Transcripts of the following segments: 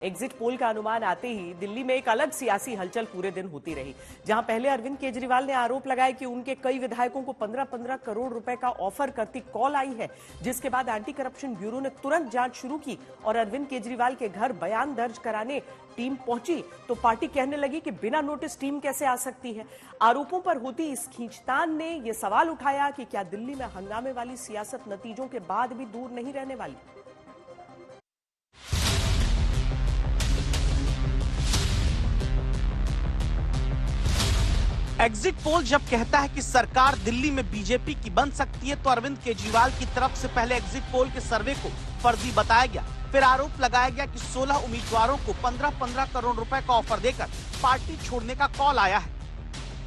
Exit poll का अनुमान आते ही दिल्ली में एक अलग सियासी हलचल पूरे दिन होती रही, जहां पहले अरविंद केजरीवाल ने आरोप लगाया कि उनके कई विधायकों को 15-15 करोड़ रुपए का ऑफर करती कॉल आई है, जिसके बाद एंटी करप्शन ब्यूरो ने तुरंत जांच शुरू की और अरविंद केजरीवाल के घर बयान दर्ज कराने टीम पहुंची तो पार्टी कहने लगी कि बिना नोटिस टीम कैसे आ सकती है। आरोपों पर होती इस खींचतान ने यह सवाल उठाया कि क्या दिल्ली में हंगामे वाली सियासत नतीजों के बाद भी दूर नहीं रहने वाली। एग्जिट पोल जब कहता है कि सरकार दिल्ली में बीजेपी की बन सकती है, तो अरविंद केजरीवाल की तरफ से पहले एग्जिट पोल के सर्वे को फर्जी बताया गया। फिर आरोप लगाया गया कि 16 उम्मीदवारों को 15-15 करोड़ रुपए का ऑफर देकर पार्टी छोड़ने का कॉल आया है।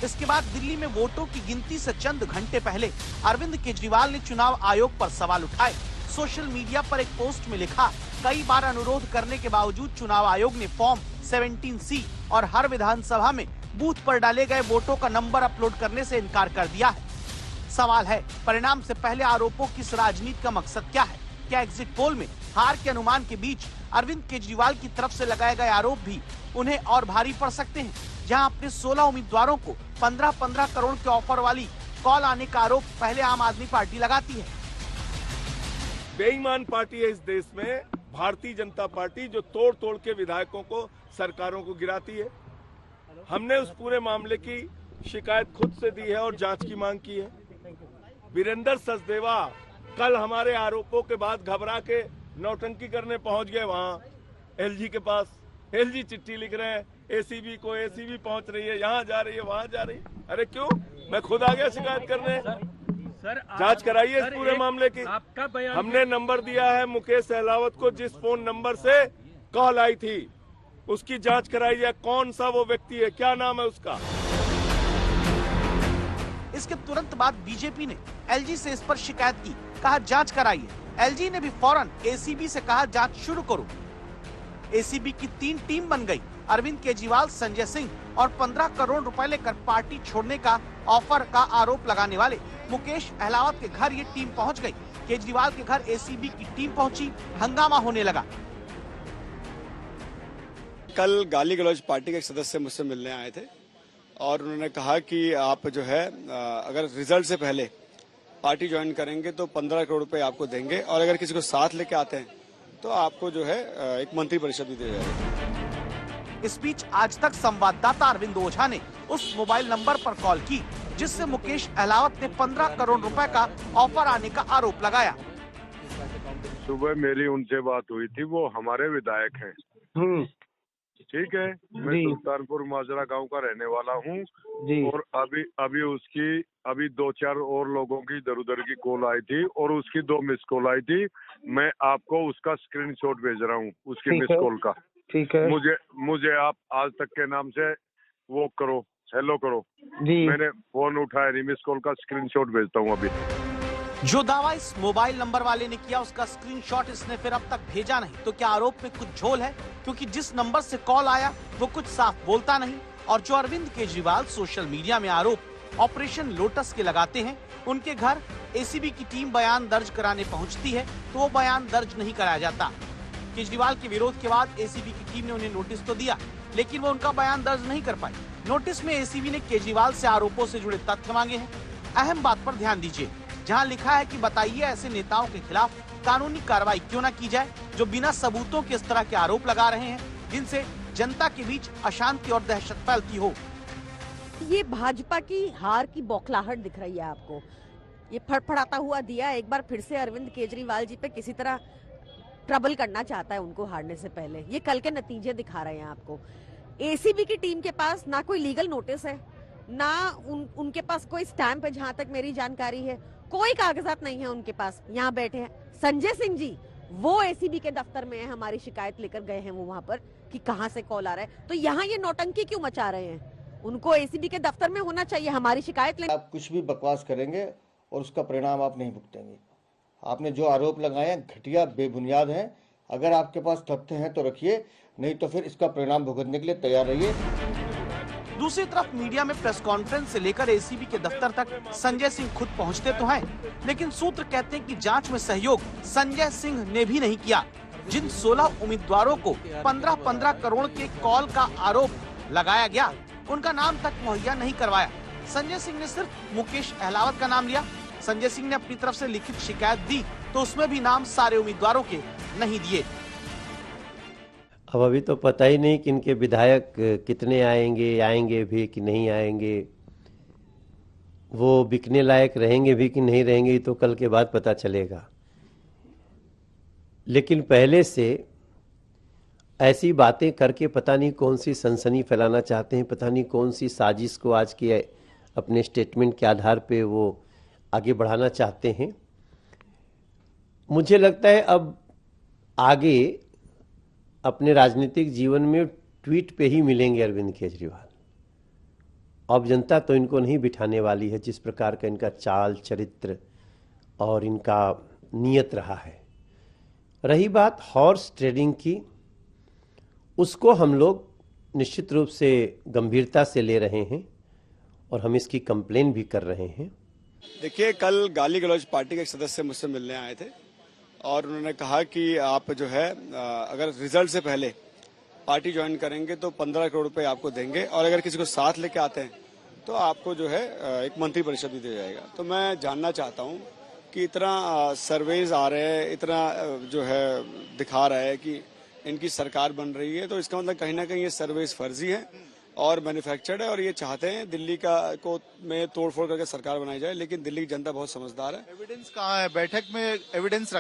इसके बाद दिल्ली में वोटों की गिनती से चंद घंटे पहले अरविंद केजरीवाल ने चुनाव आयोग पर सवाल उठाए। सोशल मीडिया पर एक पोस्ट में लिखा, कई बार अनुरोध करने के बावजूद चुनाव आयोग ने फॉर्म 17C और हर विधानसभा में बूथ पर डाले गए वोटों का नंबर अपलोड करने से इनकार कर दिया है। सवाल है, परिणाम से पहले आरोपों की इस राजनीति का मकसद क्या है? क्या एग्जिट पोल में हार के अनुमान के बीच अरविंद केजरीवाल की तरफ से लगाए गए आरोप भी उन्हें और भारी पड़ सकते हैं? जहां अपने 16 उम्मीदवारों को 15-15 करोड़ के ऑफर वाली कॉल आने का आरोप पहले आम आदमी पार्टी लगाती है। बेईमान पार्टी है इस देश में भारतीय जनता पार्टी, जो तोड़ तोड़ के विधायकों को, सरकारों को गिराती है। हमने उस पूरे मामले की शिकायत खुद से दी है और जांच की मांग की है। वीरेंद्र सचदेवा कल हमारे आरोपों के बाद घबरा के नौटंकी करने पहुंच गए वहां एलजी के पास। एलजी चिट्ठी लिख रहे हैं एसीबी को, एसीबी पहुंच रही है, यहाँ जा रही है, वहां जा रही है। अरे क्यों? मैं खुद आ गया शिकायत करने। जांच कराइए इस पूरे मामले की। हमने नंबर दिया है मुकेश सहलावत को, जिस फोन नंबर से कॉल आई थी उसकी जांच कराई जाए। कौन सा वो व्यक्ति है, क्या नाम है उसका? इसके तुरंत बाद बीजेपी ने एलजी से इस पर शिकायत की, कहा जांच कराइए। एलजी ने भी फौरन एसीबी से कहा जांच शुरू करो। एसीबी की 3 टीम बन गई। अरविंद केजरीवाल, संजय सिंह और 15 करोड़ रुपए लेकर पार्टी छोड़ने का ऑफर का आरोप लगाने वाले मुकेश अहलावत के घर ये टीम पहुंच गई। केजरीवाल के घर एसीबी की टीम पहुंची, हंगामा होने लगा। कल गाली गलौज पार्टी के एक सदस्य मुझसे मिलने आए थे और उन्होंने कहा कि आप जो है अगर रिजल्ट से पहले पार्टी ज्वाइन करेंगे तो 15 करोड़ रुपए आपको देंगे और अगर किसी को साथ लेके आते हैं तो आपको जो है एक मंत्री परिषद भी दे जाएगी। इस बीच आज तक संवाददाता अरविंद ओझा ने उस मोबाइल नंबर पर कॉल की जिससे मुकेश अहलावत ने 15 करोड़ रुपए का ऑफर आने का आरोप लगाया। सुबह मेरी उनसे बात हुई थी, वो हमारे विधायक हैं। ठीक है, मैं सुल्तानपुर माजरा गांव का रहने वाला हूँ और अभी 2-4 और लोगों की इधर उधर की कॉल आई थी और उसकी 2 मिस कॉल आई थी। मैं आपको उसका स्क्रीनशॉट भेज रहा हूँ उसकी मिस कॉल का। ठीक है, मुझे आप आज तक के नाम से वो करो, हेलो करो जी। मैंने फोन उठाया नहीं, मिस कॉल का स्क्रीनशॉट भेजता हूँ अभी। जो दावा इस मोबाइल नंबर वाले ने किया उसका स्क्रीनशॉट इसने फिर अब तक भेजा नहीं, तो क्या आरोप में कुछ झोल है? क्योंकि जिस नंबर से कॉल आया वो कुछ साफ बोलता नहीं। और जो अरविंद केजरीवाल सोशल मीडिया में आरोप ऑपरेशन लोटस के लगाते हैं, उनके घर एसीबी की टीम बयान दर्ज कराने पहुंचती है तो वो बयान दर्ज नहीं कराया जाता। केजरीवाल के विरोध के बाद एसीबी की टीम ने उन्हें नोटिस तो दिया, लेकिन वो उनका बयान दर्ज नहीं कर पाई। नोटिस में एसीबी ने केजरीवाल से आरोपों से जुड़े तथ्य मांगे हैं। अहम बात पर ध्यान दीजिए, जहां लिखा है कि बताइए ऐसे नेताओं के खिलाफ कानूनी कार्रवाई क्यों न की जाए जो बिना सबूतों के इस तरह के आरोप लगा रहे हैं, जिनसे जनता के बीच अशांति और दहशत फैलती हो। ये भाजपा की हार की बौखलाहट दिख रही है आपको। ये फड़फड़ाता हुआ दिया एक बार फिर से अरविंद केजरीवाल जी पे किसी तरह ट्रबल करना चाहता है उनको हारने से पहले। ये कल के नतीजे दिखा रहे हैं आपको। एसीबी की टीम के पास ना कोई लीगल नोटिस है, ना उनके पास कोई स्टैंप है, जहां तक मेरी जानकारी है कोई कागजात नहीं है उनके पास। यहाँ बैठे हैं संजय सिंह जी, वो एसीबी के दफ्तर में है, हमारी शिकायत लेकर गए हैं वो वहां पर कि कहां से कॉल आ रहा है। तो यहाँ ये नौटंकी क्यों मचा रहे हैं? उनको एसीबी के दफ्तर में होना चाहिए, हमारी शिकायत ले। आप कुछ भी बकवास करेंगे और उसका परिणाम आप नहीं भुगतेंगे। आपने जो आरोप लगाए हैं घटिया, बेबुनियाद हैं। अगर आपके पास तथ्य हैं तो रखिए, नहीं तो फिर इसका परिणाम भुगतने के लिए तैयार रहिए। दूसरी तरफ मीडिया में प्रेस कॉन्फ्रेंस से लेकर एसीबी के दफ्तर तक संजय सिंह खुद पहुंचते तो हैं, लेकिन सूत्र कहते हैं कि जांच में सहयोग संजय सिंह ने भी नहीं किया। जिन 16 उम्मीदवारों को 15-15 करोड़ के कॉल का आरोप लगाया गया, उनका नाम तक मुहैया नहीं करवाया। संजय सिंह ने सिर्फ मुकेश अहलावत का नाम लिया। संजय सिंह ने अपनी तरफ से लिखित शिकायत दी तो उसमें भी नाम सारे उम्मीदवारों के नहीं दिए। अब अभी तो पता ही नहीं कि इनके विधायक कितने आएंगे भी कि नहीं आएंगे, वो बिकने लायक रहेंगे भी कि नहीं रहेंगे, तो कल के बाद पता चलेगा। लेकिन पहले से ऐसी बातें करके पता नहीं कौन सी सनसनी फैलाना चाहते हैं, पता नहीं कौन सी साजिश को आज के अपने स्टेटमेंट के आधार पे वो आगे बढ़ाना चाहते हैं। मुझे लगता है अब आगे अपने राजनीतिक जीवन में ट्वीट पे ही मिलेंगे अरविंद केजरीवाल। अब जनता तो इनको नहीं बिठाने वाली है, जिस प्रकार का इनका चाल चरित्र और इनका नियत रहा है। रही बात हॉर्स ट्रेडिंग की, उसको हम लोग निश्चित रूप से गंभीरता से ले रहे हैं और हम इसकी कंप्लेन भी कर रहे हैं। देखिए, कल गाली गलौज पार्टी के एक सदस्य मुझसे मिलने आए थे और उन्होंने कहा कि आप जो है अगर रिजल्ट से पहले पार्टी ज्वाइन करेंगे तो 15 करोड़ रुपए आपको देंगे और अगर किसी को साथ लेके आते हैं तो आपको जो है एक मंत्री परिषद भी दिया जाएगा। तो मैं जानना चाहता हूं कि इतना सर्वेज आ रहे हैं, इतना जो है दिखा रहा है कि इनकी सरकार बन रही है, तो इसका मतलब कहीं ना कहीं ये सर्वेज फर्जी है और मैन्युफैक्चर्ड है और ये चाहते हैं दिल्ली को में तोड़फोड़ करके सरकार बनाई जाए। लेकिन दिल्ली की जनता बहुत समझदार है। एविडेंस कहाँ है? बैठक में एविडेंस